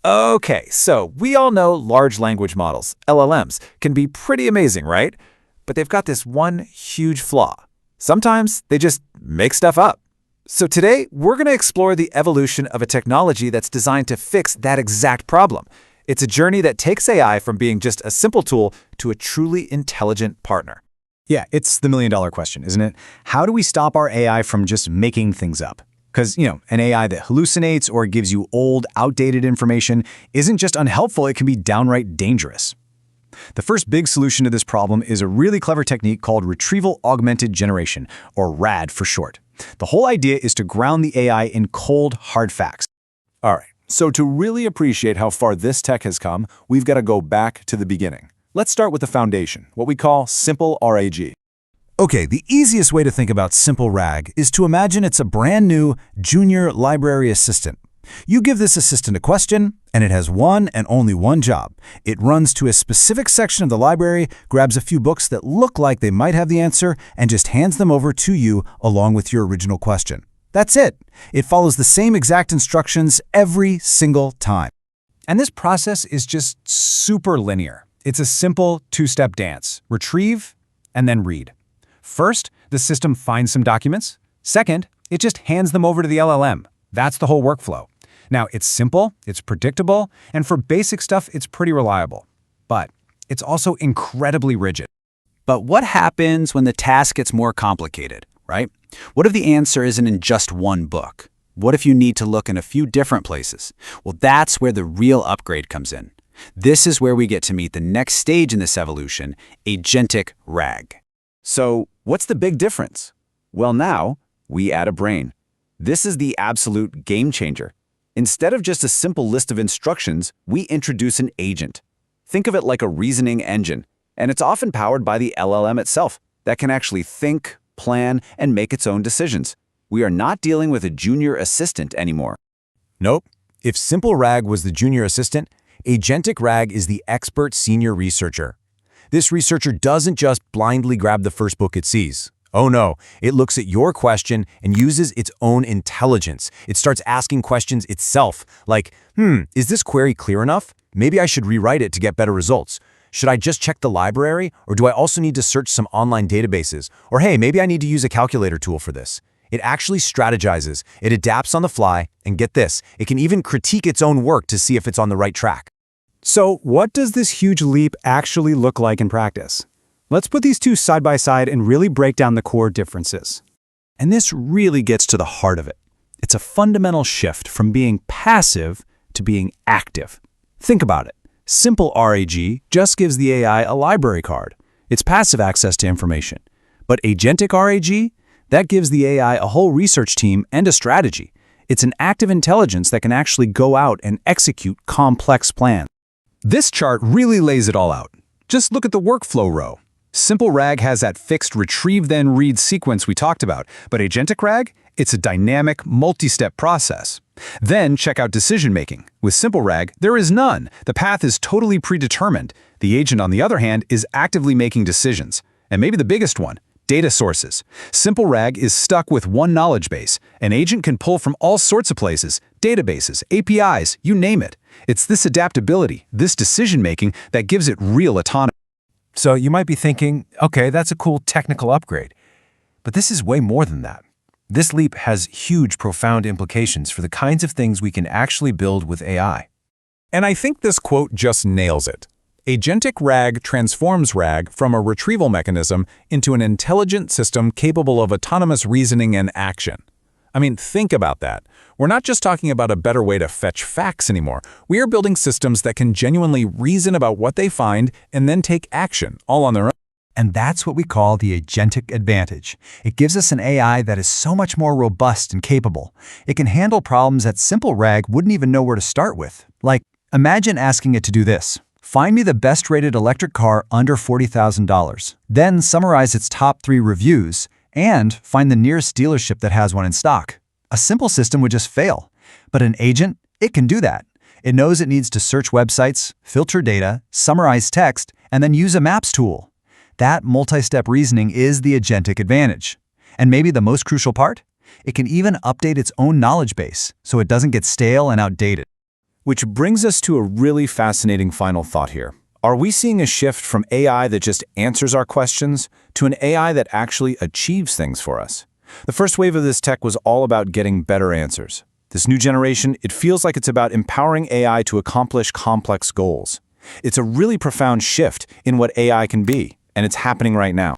Okay, so we all know large language models, LLMs, can be pretty amazing, right? But they've got this one huge flaw. Sometimes they just make stuff up. So today, we're going to explore the evolution of a technology that's designed to fix that exact problem. It's a journey that takes AI from being just a simple tool to a truly intelligent partner. Yeah, it's the million-dollar question, isn't it? How do we stop our AI from just making things up? Because, an AI that hallucinates or gives you old, outdated information isn't just unhelpful, it can be downright dangerous. The first big solution to this problem is a really clever technique called Retrieval-Augmented Generation, or RAG for short. The whole idea is to ground the AI in cold, hard facts. All right, so to really appreciate how far this tech has come, we've got to go back to the beginning. Let's start with the foundation, what we call simple RAG. Okay, the easiest way to think about simple RAG is to imagine it's a brand new junior library assistant. You give this assistant a question, and it has one and only one job. It runs to a specific section of the library, grabs a few books that look like they might have the answer, and just hands them over to you along with your original question. That's it. It follows the same exact instructions every single time. And this process is just super linear. It's a simple two-step dance. Retrieve, and then read. First, the system finds some documents. Second, it just hands them over to the LLM. That's the whole workflow. Now, it's simple, it's predictable, and for basic stuff, it's pretty reliable. But it's also incredibly rigid. But what happens when the task gets more complicated, right? What if the answer isn't in just one book? What if you need to look in a few different places? Well, that's where the real upgrade comes in. This is where we get to meet the next stage in this evolution, Agentic RAG. So, what's the big difference? Well, now, we add a brain. This is the absolute game changer. Instead of just a simple list of instructions, we introduce an agent. Think of it like a reasoning engine, and it's often powered by the LLM itself that can actually think, plan, and make its own decisions. We are not dealing with a junior assistant anymore. Nope. If simple RAG was the junior assistant, Agentic RAG is the expert senior researcher. This researcher doesn't just blindly grab the first book it sees. Oh no, it looks at your question and uses its own intelligence. It starts asking questions itself, like, is this query clear enough? Maybe I should rewrite it to get better results. Should I just check the library, or do I also need to search some online databases? Or hey, maybe I need to use a calculator tool for this. It actually strategizes, it adapts on the fly, and get this, it can even critique its own work to see if it's on the right track. So, what does this huge leap actually look like in practice? Let's put these two side by side and really break down the core differences. And this really gets to the heart of it. It's a fundamental shift from being passive to being active. Think about it. Simple RAG just gives the AI a library card. It's passive access to information. But Agentic RAG, that gives the AI a whole research team and a strategy. It's an active intelligence that can actually go out and execute complex plans. This chart really lays it all out. Just look at the workflow row. Simple RAG has that fixed retrieve then read sequence we talked about, but Agentic RAG, it's a dynamic, multi-step process. Then check out decision-making. With Simple RAG, there is none. The path is totally predetermined. The agent, on the other hand, is actively making decisions. And maybe the biggest one, data sources. Simple RAG is stuck with one knowledge base. An agent can pull from all sorts of places, databases, APIs, you name it. It's this adaptability, this decision-making that gives it real autonomy. So you might be thinking, okay, that's a cool technical upgrade. But this is way more than that. This leap has huge, profound implications for the kinds of things we can actually build with AI. And I think this quote just nails it. Agentic RAG transforms RAG from a retrieval mechanism into an intelligent system capable of autonomous reasoning and action. I mean, think about that. We're not just talking about a better way to fetch facts anymore. We are building systems that can genuinely reason about what they find and then take action, all on their own. And that's what we call the agentic advantage. It gives us an AI that is so much more robust and capable. It can handle problems that simple RAG wouldn't even know where to start with. Like, imagine asking it to do this. Find me the best-rated electric car under $40,000. Then summarize its top 3 reviews, and find the nearest dealership that has one in stock. A simple system would just fail. But an agent, it can do that. It knows it needs to search websites, filter data, summarize text, and then use a maps tool. That multi-step reasoning is the agentic advantage. And maybe the most crucial part? It can even update its own knowledge base, so it doesn't get stale and outdated. Which brings us to a really fascinating final thought here. Are we seeing a shift from AI that just answers our questions to an AI that actually achieves things for us? The first wave of this tech was all about getting better answers. This new generation, it feels like it's about empowering AI to accomplish complex goals. It's a really profound shift in what AI can be, and it's happening right now.